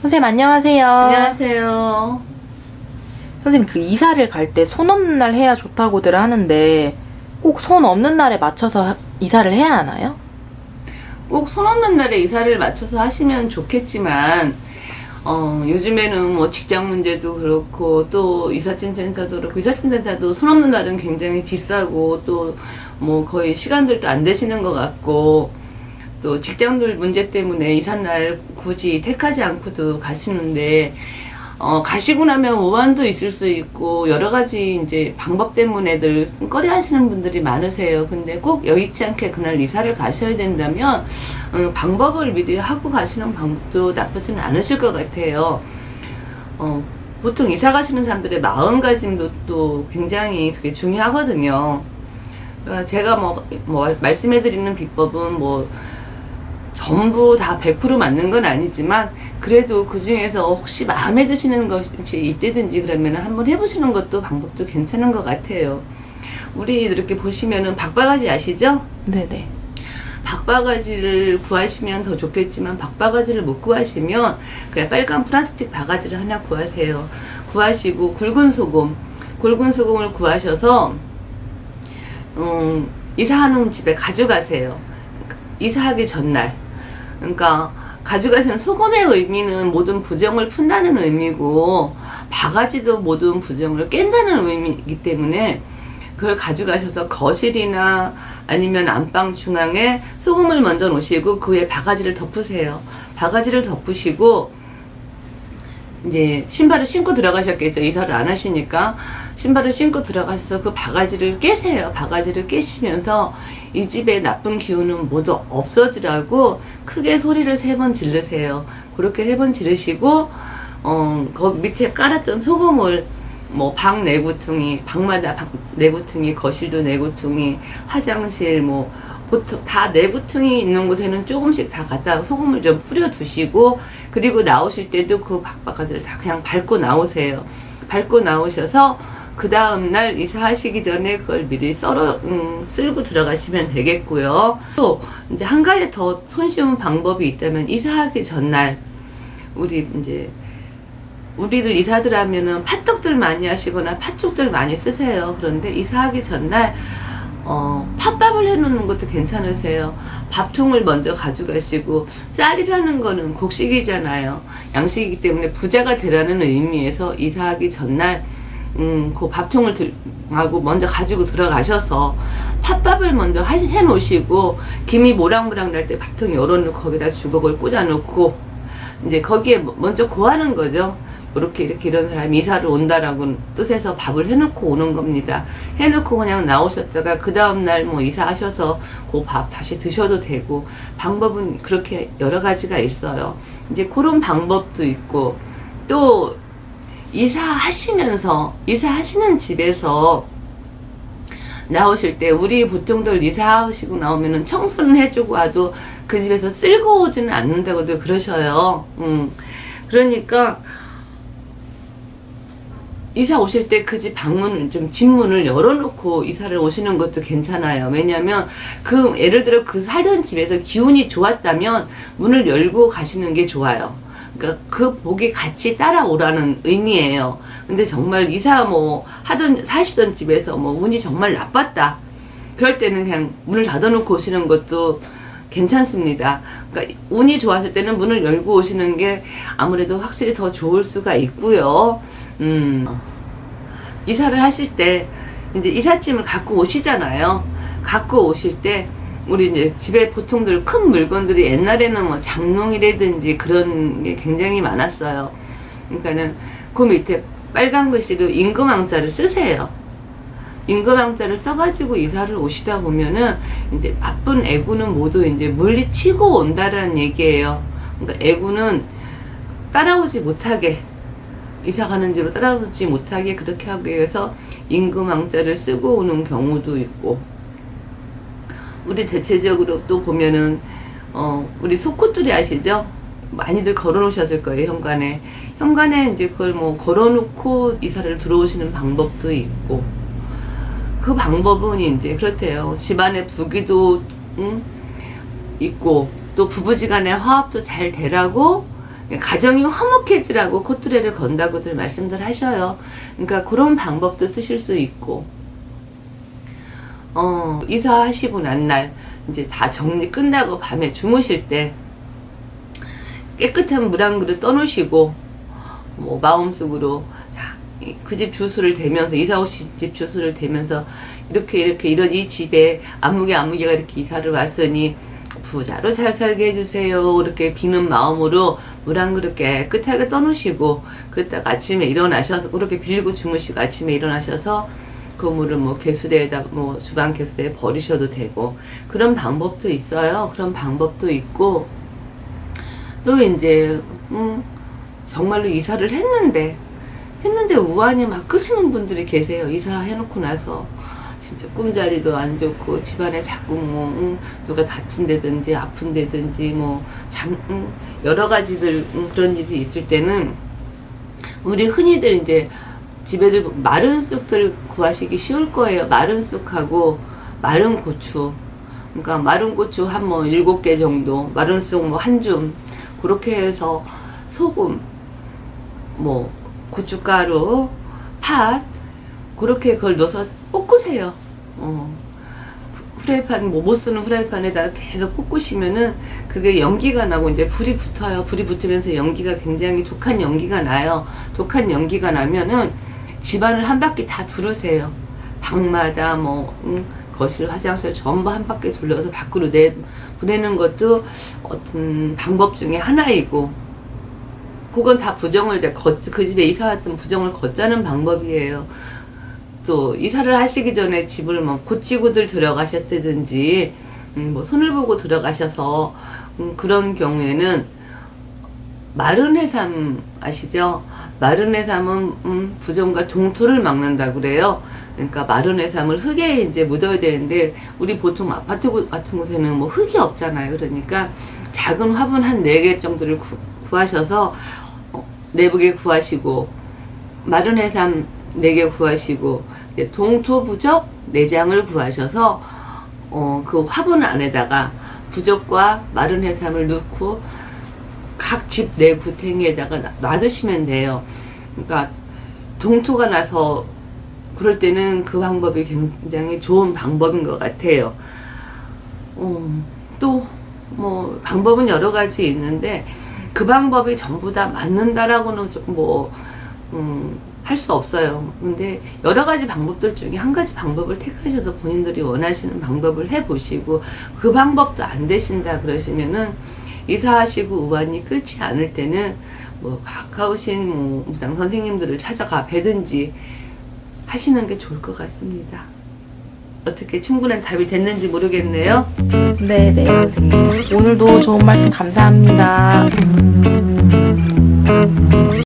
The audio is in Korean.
선생님 안녕하세요. 안녕하세요. 선생님 그 이사를 갈 때 손 없는 날 해야 좋다고들 하는데 꼭 손 없는 날에 맞춰서 이사를 해야 하나요? 꼭 손 없는 날에 이사를 맞춰서 하시면 좋겠지만 요즘에는 뭐 직장 문제도 그렇고 또 이삿짐 센터도 그렇고 이삿짐 센터도 손 없는 날은 굉장히 비싸고 또 뭐 거의 시간들도 안 되시는 것 같고 또 직장들 문제 때문에 이삿날 굳이 택하지 않고도 가시는데 가시고 나면 오한도 있을 수 있고 여러 가지 이제 방법 때문에들 꺼려 하시는 분들이 많으세요. 근데 꼭 여의치 않게 그날 이사를 가셔야 된다면 방법을 미리 하고 가시는 방법도 나쁘지는 않으실 것 같아요. 보통 이사 가시는 사람들의 마음가짐도 또 굉장히 그게 중요하거든요. 그러니까 제가 말씀해드리는 비법은 뭐 전부 다 100% 맞는 건 아니지만 그래도 그 중에서 혹시 마음에 드시는 것이 있다든지 그러면 한번 해보시는 것도 방법도 괜찮은 것 같아요. 우리 이렇게 보시면은 박바가지 아시죠? 네네. 박바가지를 구하시면 더 좋겠지만 박바가지를 못 구하시면 그냥 빨간 플라스틱 바가지를 하나 구하세요. 구하시고 굵은 소금을 구하셔서 이사하는 집에 가져가세요. 이사하기 전날. 그러니까 가져가시는 소금의 의미는 모든 부정을 푼다는 의미고 바가지도 모든 부정을 깬다는 의미이기 때문에 그걸 가져가셔서 거실이나 아니면 안방 중앙에 소금을 먼저 놓으시고 그 위에 바가지를 덮으세요. 바가지를 덮으시고 이제 신발을 신고 들어가셨겠죠. 이사를 안 하시니까 신발을 신고 들어가셔서 그 바가지를 깨세요. 바가지를 깨시면서 이 집에 나쁜 기운은 모두 없어지라고 크게 소리를 3번 지르세요. 그렇게 3번 지르시고 거기 밑에 깔았던 소금을 뭐 방 내구퉁이, 방마다 내구퉁이, 거실도 내구퉁이, 화장실 뭐 보통 다 내구퉁이 있는 곳에는 조금씩 다 갖다 소금을 좀 뿌려 두시고 그리고 나오실 때도 그 박바가지를 다 그냥 밟고 나오세요. 밟고 나오셔서 그 다음날 이사하시기 전에 그걸 미리 쓸고 들어가시면 되겠고요. 또 이제 한 가지 더 손쉬운 방법이 있다면 이사하기 전날 우리들 이사들 하면은 팥떡들 많이 하시거나 팥죽들 많이 쓰세요. 그런데 이사하기 전날 팥밥을 해놓는 것도 괜찮으세요. 밥통을 먼저 가져가시고 쌀이라는 거는 곡식이잖아요. 양식이기 때문에 부자가 되라는 의미에서 이사하기 전날 그 밥통을 하고 먼저 가지고 들어가셔서 팥밥을 먼저 해놓으시고 김이 모락모락 날 때 밥통 열어놓고 거기다 주걱을 꽂아놓고 이제 거기에 먼저 고하는 거죠. 이렇게 이런 사람이 이사를 온다라고 뜻에서 밥을 해놓고 오는 겁니다. 해놓고 그냥 나오셨다가 그 다음날 뭐 이사하셔서 그 밥 다시 드셔도 되고 방법은 그렇게 여러 가지가 있어요. 이제 그런 방법도 있고 또 이사하시는 집에서 나오실 때 우리 보통들 이사하시고 나오면은 청소는 해주고 와도 그 집에서 쓸고 오지는 않는다고들 그러셔요. 그러니까 이사 오실 때 그 집 방문 집 문을 열어놓고 이사를 오시는 것도 괜찮아요. 왜냐면 예를 들어 그 살던 집에서 기운이 좋았다면 문을 열고 가시는 게 좋아요. 그러니까 그 복이 같이 따라오라는 의미예요. 근데 정말 이사 사시던 집에서 운이 정말 나빴다. 그럴 때는 그냥 문을 닫아놓고 오시는 것도 괜찮습니다. 그러니까 운이 좋았을 때는 문을 열고 오시는 게 아무래도 확실히 더 좋을 수가 있고요. 이사를 하실 때 이제 이삿짐을 갖고 오시잖아요. 갖고 오실 때 우리 이제 집에 보통들 큰 물건들이 옛날에는 장롱이라든지 그런 게 굉장히 많았어요. 그러니까는 그 밑에 빨간 글씨로 임금왕자를 쓰세요. 임금왕자를 써가지고 이사를 오시다 보면은 이제 나쁜 애구는 모두 이제 물리치고 온다라는 얘기예요. 그러니까 애구는 따라오지 못하게 이사 가는 지로 따라오지 못하게 그렇게 하기 위해서 임금왕자를 쓰고 오는 경우도 있고 우리 대체적으로 또 보면은 우리 속콧들이 아시죠? 많이들 걸어놓으셨을 거예요. 현관에 이제 그걸 걸어놓고 이사를 들어오시는 방법도 있고 그 방법은 이제 그렇대요. 집안에 부귀도 있고 또 부부지간의 화합도 잘 되라고 가정이 화목해지라고 코트레를 건다고들 말씀들 하셔요. 그러니까 그런 방법도 쓰실 수 있고, 이사하시고 난 날 이제 다 정리 끝나고 밤에 주무실 때 깨끗한 물 한 그릇 떠놓으시고, 뭐 마음속으로 그 집 주소를 대면서, 이사 오신 집 주소를 대면서 이렇게 이런 이 집에 아무개가 이렇게 이사를 왔으니 부자로 잘 살게 해주세요. 이렇게 비는 마음으로 물 한 그릇 깨끗하게 떠놓으시고, 그랬다가 아침에 일어나셔서 그렇게 빌리고 주무시고, 아침에 일어나셔서 그 물을 뭐 개수대에다, 뭐 주방 개수대에 버리셔도 되고, 그런 방법도 있어요. 그런 방법도 있고, 또 이제 정말로 이사를 했는데 우환이 막 끄시는 분들이 계세요. 이사해놓고 나서 진짜 꿈자리도 안 좋고, 집안에 자꾸 뭐 누가 다친다든지 아픈다든지 뭐 여러 가지들 그런 일이 있을 때는, 우리 흔히들 이제 집에들 마른 쑥들 구하시기 쉬울 거예요. 마른 쑥하고 마른 고추, 그러니까 마른 고추 한 뭐 7개 정도, 마른 쑥 뭐 한 줌, 그렇게 해서 소금, 뭐 고춧가루, 팥, 그렇게 그걸 넣어서 볶으세요. 후라이팬, 뭐 못 쓰는 후라이팬에다가 계속 볶으시면은 그게 연기가 나고 이제 불이 붙어요. 불이 붙으면서 연기가, 굉장히 독한 연기가 나요. 독한 연기가 나면은 집안을 한 바퀴 다 두르세요. 방마다 뭐 거실, 화장실 전부 한 바퀴 돌려서 밖으로 보내는 것도 어떤 방법 중에 하나이고, 그건 다 부정을, 그 집에 이사 왔던 부정을 걷자는 방법이에요. 또 이사를 하시기 전에 집을 뭐 고치고들 들어가셨다든지 뭐 손을 보고 들어가셔서 그런 경우에는 마른 해삼 아시죠? 마른 해삼은 부정과 동토를 막는다 그래요. 그러니까 마른 해삼을 흙에 이제 묻어야 되는데, 우리 보통 아파트 같은 곳에는 뭐 흙이 없잖아요. 그러니까 작은 화분 한 4개 정도를 구하셔서 내부에 구하시고, 마른 해삼 4개 구하시고, 이제 동토 부적 4장을 구하셔서 그 화분 안에다가 부적과 마른 해삼을 넣고 각 집 내 구탱이에다가 놔두시면 돼요. 그러니까 동토가 나서 그럴 때는 그 방법이 굉장히 좋은 방법인 것 같아요. 또 뭐 방법은 여러 가지 있는데, 그 방법이 전부 다 맞는다라고는 뭐 할 수 없어요. 근데 여러 가지 방법들 중에 한 가지 방법을 택하셔서 본인들이 원하시는 방법을 해보시고, 그 방법도 안 되신다 그러시면은, 이사하시고 우환이 끓지 않을 때는 뭐 가까우신 뭐 무당 선생님들을 찾아가 뵈든지 하시는 게 좋을 것 같습니다. 어떻게 충분한 답이 됐는지 모르겠네요. 네네, 선생님. 오늘도 좋은 말씀 감사합니다.